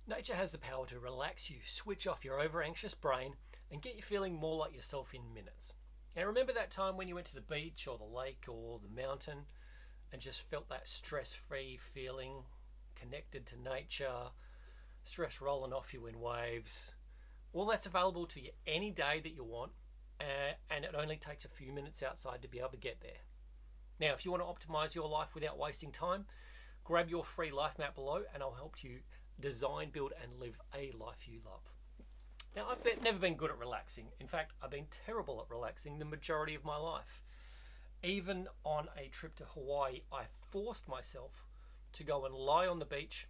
Nature has the power to relax you, switch off your over anxious brain, and get you feeling more like yourself in minutes. Now, remember that time when you went to the beach or the lake or the mountain and just felt that stress free feeling, connected to nature, stress rolling off you in waves? Well, that's available to you any day that you want, and it only takes a few minutes outside to be able to get there. Now, if you want to optimize your life without wasting time, grab your free life map below and I'll help you design, build, and live a life you love. Now, I've never been good at relaxing. In fact, I've been terrible at relaxing the majority of my life. Even on a trip to Hawaii, I forced myself to go and lie on the beach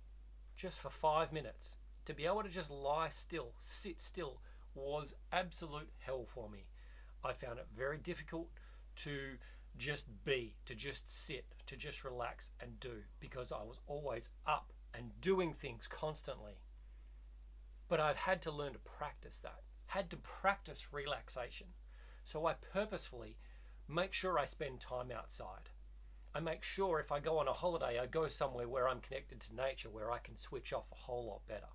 just for 5 minutes. To be able to just lie still, sit still, was absolute hell for me. I found it very difficult to just be, to just sit, to just relax and do, because I was always up and doing things constantly. But I've had to learn to practice that, had to practice relaxation. So I purposefully make sure I spend time outside. I make sure if I go on a holiday, I go somewhere where I'm connected to nature, where I can switch off a whole lot better.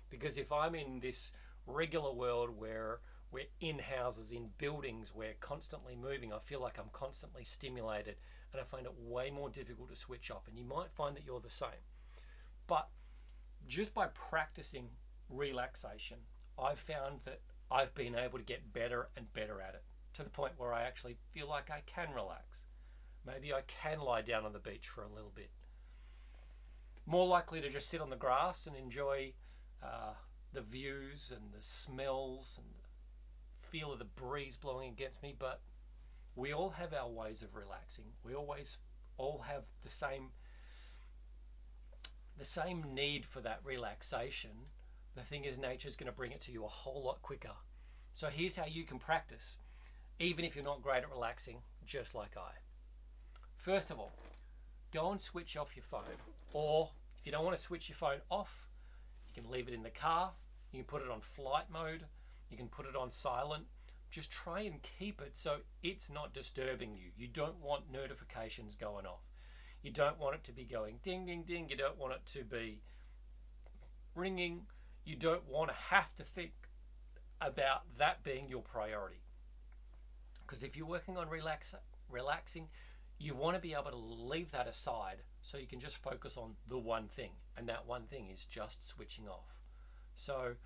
Because if I'm in this regular world where we're in houses, in buildings, we're constantly moving, I feel like I'm constantly stimulated and I find it way more difficult to switch off. And you might find that you're the same. But just by practicing relaxation, I've found that I've been able to get better and better at it, to the point where I actually feel like I can relax. Maybe I can lie down on the beach for a little bit. More likely to just sit on the grass and enjoy the views and the smells and the feel of the breeze blowing against me. But we all have our ways of relaxing. We always all have the same need for that relaxation. The thing is, nature's going to bring it to you a whole lot quicker. So here's how you can practice, even if you're not great at relaxing, just like I. First of all, go and switch off your phone. Or if you don't want to switch your phone off, you can leave it in the car. You can put it on flight mode. You can put it on silent. Just try and keep it so it's not disturbing you. You don't want notifications going off. You don't want it to be going ding, ding, ding. You don't want it to be ringing. You don't want to have to think about that being your priority. Because if you're working on relaxing, you want to be able to leave that aside so you can just focus on the one thing. And that one thing is just switching off. So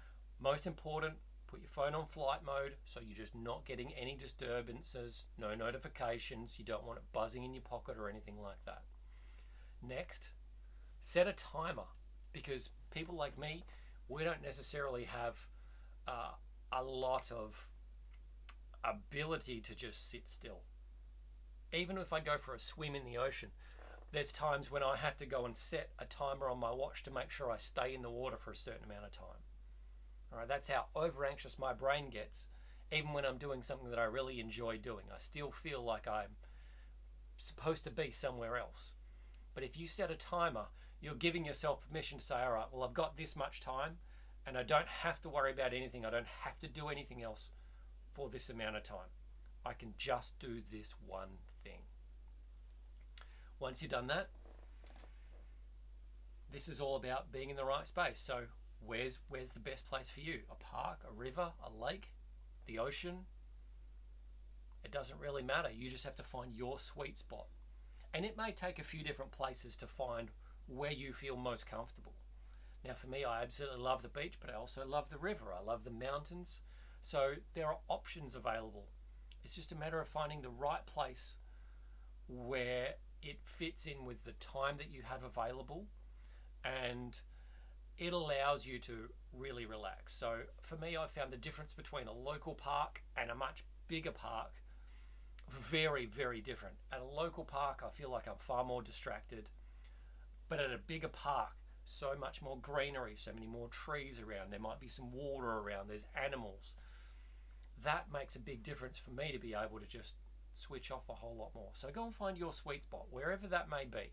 most important, put your phone on flight mode so you're just not getting any disturbances, no notifications. You don't want it buzzing in your pocket or anything like that. Next, set a timer, because people like me, we don't necessarily have a lot of ability to just sit still. Even if I go for a swim in the ocean, there's times when I have to go and set a timer on my watch to make sure I stay in the water for a certain amount of time. All right, that's how over anxious my brain gets. Even when I'm doing something that I really enjoy doing, I still feel like I'm supposed to be somewhere else. But if you set a timer, you're giving yourself permission to say, all right, well, I've got this much time and I don't have to worry about anything. I don't have to do anything else for this amount of time. I can just do this one thing. Once you've done that, this is all about being in the right space. So where's the best place for you? A park, a river, a lake, the ocean? It doesn't really matter. You just have to find your sweet spot. And it may take a few different places to find where you feel most comfortable. Now for me, I absolutely love the beach, but I also love the river. I love the mountains. So there are options available. It's just a matter of finding the right place where it fits in with the time that you have available, and it allows you to really relax. So for me, I found the difference between a local park and a much bigger park very, very different. At a local park, I feel like I'm far more distracted. But at a bigger park, so much more greenery, so many more trees around. There might be some water around, there's animals. That makes a big difference for me to be able to just switch off a whole lot more. So go and find your sweet spot, wherever that may be.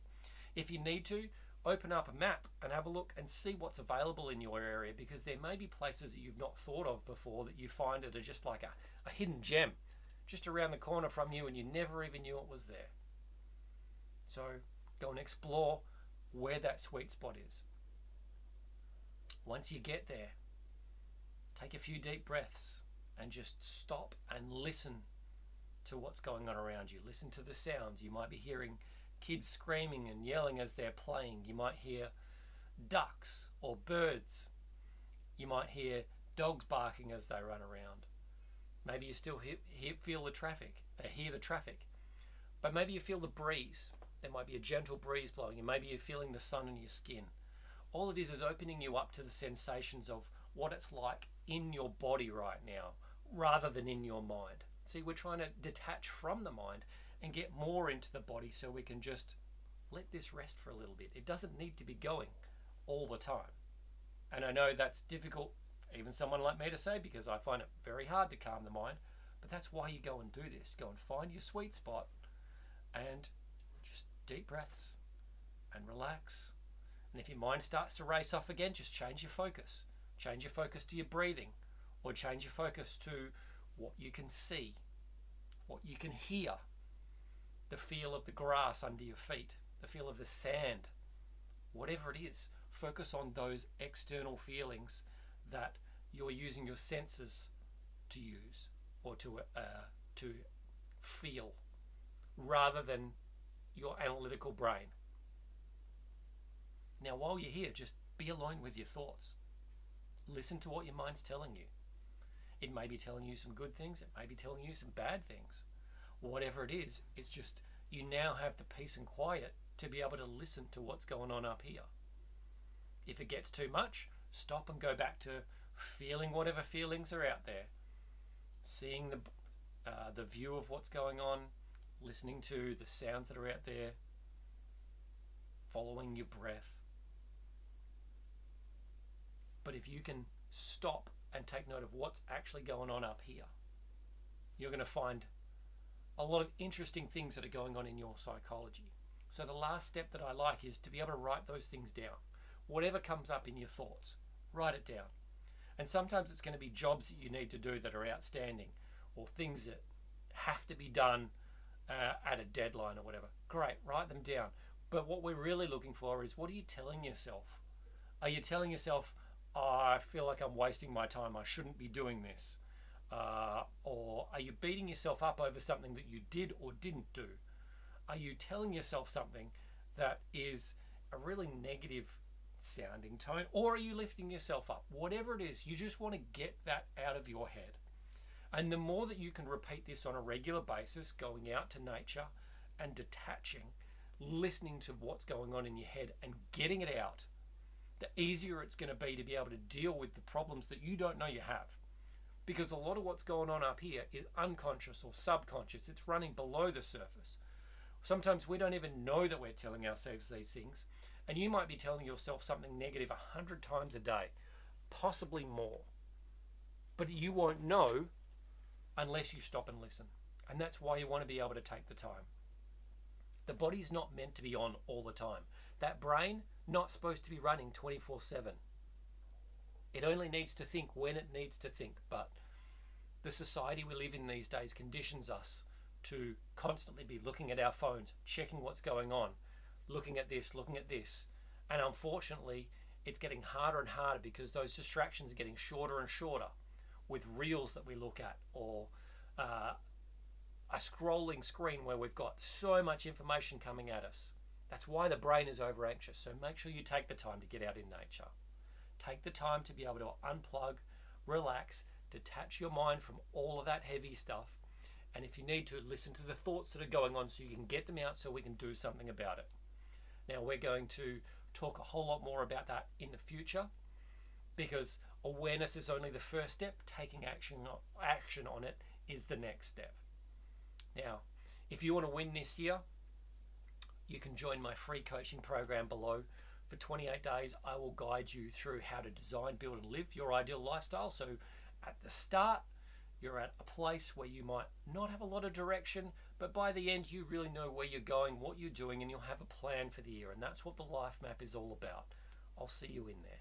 If you need to, open up a map and have a look and see what's available in your area, because there may be places that you've not thought of before that you find that are just like a hidden gem just around the corner from you and you never even knew it was there. So go and explore where that sweet spot is. Once you get there, take a few deep breaths and just stop and listen to what's going on around you. Listen to the sounds. You might be hearing kids screaming and yelling as they're playing. You might hear ducks or birds. You might hear dogs barking as they run around. Maybe you still feel the traffic, hear the traffic. But maybe you feel the breeze. There might be a gentle breeze blowing, and maybe you're feeling the sun on your skin. All it is opening you up to the sensations of what it's like in your body right now, rather than in your mind. See, we're trying to detach from the mind and get more into the body so we can just let this rest for a little bit. It doesn't need to be going all the time. And I know that's difficult, even someone like me to say, because I find it very hard to calm the mind. But that's why you go and do this. Go and find your sweet spot and just deep breaths and relax. And if your mind starts to race off again, just change your focus. Change your focus to your breathing, or change your focus to what you can see, what you can hear, the feel of the grass under your feet, the feel of the sand, whatever it is. Focus on those external feelings that you're using your senses to use or to feel, rather than your analytical brain. Now, while you're here, just be alone with your thoughts. Listen to what your mind's telling you. It may be telling you some good things. It may be telling you some bad things. Whatever it is, it's just you now have the peace and quiet to be able to listen to what's going on up here. If it gets too much, stop and go back to feeling whatever feelings are out there. Seeing the view of what's going on, listening to the sounds that are out there, following your breath. But if you can stop and take note of what's actually going on up here, you're going to find a lot of interesting things that are going on in your psychology. So the last step that I like is to be able to write those things down. Whatever comes up in your thoughts, write it down. And sometimes it's going to be jobs that you need to do that are outstanding, or things that have to be done at a deadline or whatever. Great, write them down. But what we're really looking for is, what are you telling yourself? Are you telling yourself, oh, I feel like I'm wasting my time, I shouldn't be doing this? Or are you beating yourself up over something that you did or didn't do? Are you telling yourself something that is a really negative sounding tone? Or are you lifting yourself up? Whatever it is, you just want to get that out of your head. And the more that you can repeat this on a regular basis, going out to nature and detaching, listening to what's going on in your head and getting it out, the easier it's going to be able to deal with the problems that you don't know you have. Because a lot of what's going on up here is unconscious or subconscious. It's running below the surface. Sometimes we don't even know that we're telling ourselves these things. And you might be telling yourself something negative 100 times a day, possibly more. But you won't know unless you stop and listen. And that's why you want to be able to take the time. The body's not meant to be on all the time. That brain, not supposed to be running 24/7. It only needs to think when it needs to think. But the society we live in these days conditions us to constantly be looking at our phones, checking what's going on, looking at this. And unfortunately, it's getting harder and harder because those distractions are getting shorter and shorter, with reels that we look at, or a scrolling screen where we've got so much information coming at us. That's why the brain is over anxious. So make sure you take the time to get out in nature. Take the time to be able to unplug, relax, detach your mind from all of that heavy stuff. And if you need to, listen to the thoughts that are going on so you can get them out so we can do something about it. Now, we're going to talk a whole lot more about that in the future, because awareness is only the first step. Taking action on it is the next step. Now, if you want to win this year, you can join my free coaching program below. For 28 days, I will guide you through how to design, build, and live your ideal lifestyle. So at the start, you're at a place where you might not have a lot of direction, but by the end, you really know where you're going, what you're doing, and you'll have a plan for the year. And that's what the Life Map is all about. I'll see you in there.